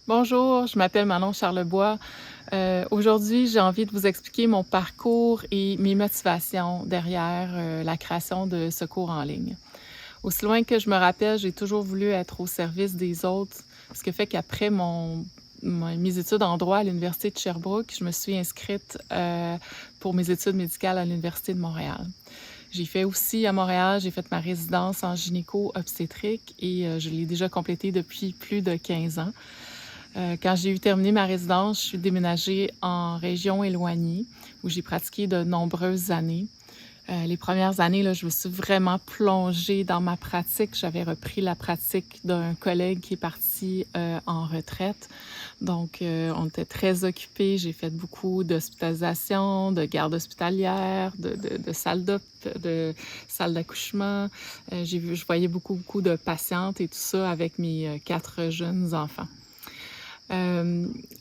Bonjour, je m'appelle Manon Charlebois. Aujourd'hui, j'ai envie de vous expliquer mon parcours et mes motivations derrière la création de secours en ligne. Aussi loin que je me rappelle, j'ai toujours voulu être au service des autres, ce qui fait qu'après mes études en droit à l'Université de Sherbrooke, je me suis inscrite pour mes études médicales à l'Université de Montréal. J'ai fait aussi à Montréal, j'ai fait ma résidence en gynéco-obstétrique et je l'ai déjà complétée depuis plus de 15 ans. Quand j'ai eu terminé ma résidence, je suis déménagée en région éloignée où j'ai pratiqué de nombreuses années. Les premières années, là, je me suis vraiment plongée dans ma pratique. J'avais repris la pratique d'un collègue qui est parti en retraite. Donc, on était très occupés. J'ai fait beaucoup d'hospitalisation, de garde hospitalière, de de salles d'accouchement. Je voyais beaucoup de patientes et tout ça avec mes 4 jeunes enfants.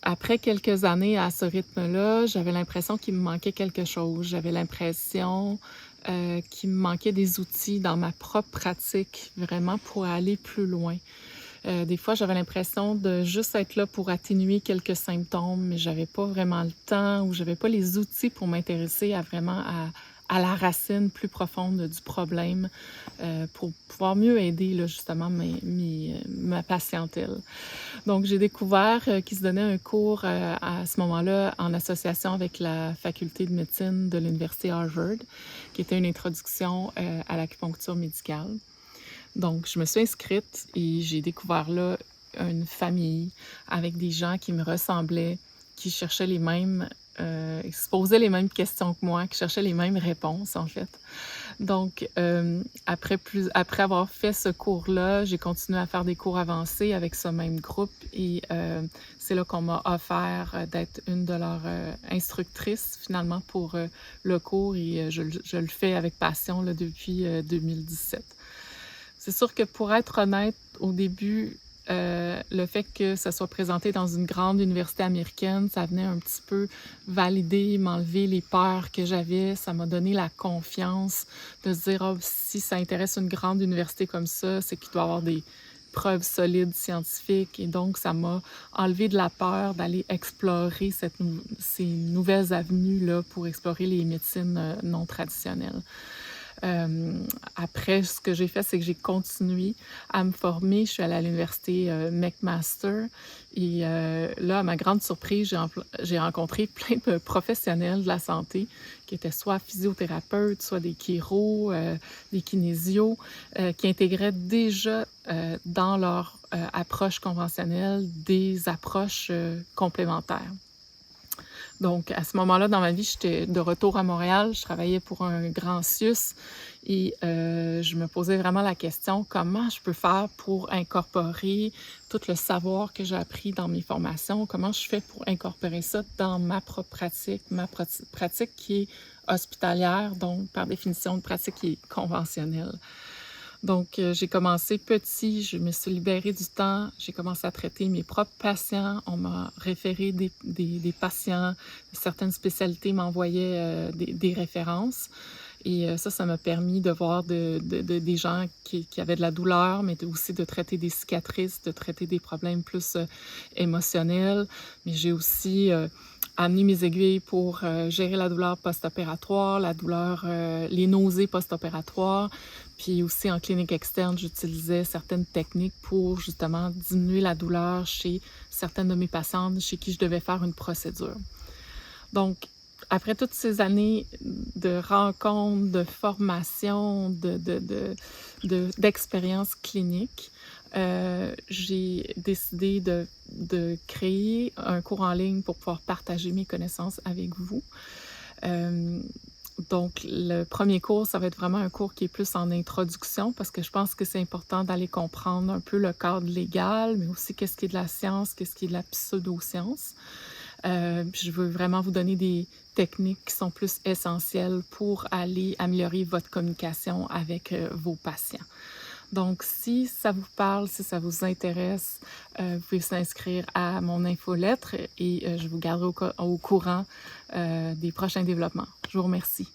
Après quelques années à ce rythme-là, j'avais l'impression qu'il me manquait quelque chose. J'avais l'impression, qu'il me manquait des outils dans ma propre pratique, vraiment pour aller plus loin. Des fois, j'avais l'impression de juste être là pour atténuer quelques symptômes, mais j'avais pas vraiment le temps ou j'avais pas les outils pour m'intéresser à la racine plus profonde du problème, pour pouvoir mieux aider là, justement ma patientèle. Donc, j'ai découvert qu'il se donnait un cours à ce moment-là en association avec la faculté de médecine de l'Université Harvard, qui était une introduction à l'acupuncture médicale. Donc, je me suis inscrite et j'ai découvert là une famille avec des gens qui me ressemblaient, qui cherchaient qui se posaient les mêmes questions que moi, qui cherchaient les mêmes réponses en fait. Donc, après avoir fait ce cours-là, j'ai continué à faire des cours avancés avec ce même groupe et c'est là qu'on m'a offert d'être une de leurs instructrices finalement pour le cours et je le fais avec passion là, depuis 2017. C'est sûr que pour être honnête, au début, le fait que ça soit présenté dans une grande université américaine, ça venait un petit peu valider, m'enlever les peurs que j'avais. Ça m'a donné la confiance de se dire: «Ah, si ça intéresse une grande université comme ça, c'est qu'il doit y avoir des preuves solides scientifiques» et donc ça m'a enlevé de la peur d'aller explorer ces nouvelles avenues-là pour explorer les médecines, non traditionnelles. Après, ce que j'ai fait, c'est que j'ai continué à me former. Je suis allée à l'université, McMaster et là, à ma grande surprise, j'ai rencontré plein de professionnels de la santé qui étaient soit physiothérapeutes, soit des chiros, des kinésios, qui intégraient déjà, dans leur, approche conventionnelle des approches, complémentaires. Donc, à ce moment-là, dans ma vie, j'étais de retour à Montréal. Je travaillais pour un grand CIUS et je me posais vraiment la question: «Comment je peux faire pour incorporer tout le savoir que j'ai appris dans mes formations? Comment je fais pour incorporer ça dans ma propre pratique?» Ma pratique qui est hospitalière, donc par définition, une pratique qui est conventionnelle. Donc, j'ai commencé petit, je me suis libérée du temps, j'ai commencé à traiter mes propres patients. On m'a référé des patients, certaines spécialités m'envoyaient, des références et ça m'a permis de voir des gens qui avaient de la douleur, mais aussi de traiter des cicatrices, de traiter des problèmes plus, émotionnels. Mais j'ai aussi, amené mes aiguilles pour, gérer la douleur post-opératoire, la douleur, les nausées post-opératoires. Puis aussi en clinique externe, j'utilisais certaines techniques pour justement diminuer la douleur chez certaines de mes patientes chez qui je devais faire une procédure. Donc, après toutes ces années de rencontres, de formation, d'expériences cliniques, j'ai décidé de créer un cours en ligne pour pouvoir partager mes connaissances avec vous. Hem, donc le premier cours, ça va être vraiment un cours qui est plus en introduction parce que je pense que c'est important d'aller comprendre un peu le cadre légal, mais aussi qu'est-ce qui est de la science, qu'est-ce qui est de la pseudoscience. Puis je veux vraiment vous donner des techniques qui sont plus essentielles pour aller améliorer votre communication avec, vos patients. Donc si ça vous parle, si ça vous intéresse, vous pouvez vous inscrire à mon infolettre et je vous garderai au courant, des prochains développements. Je vous remercie.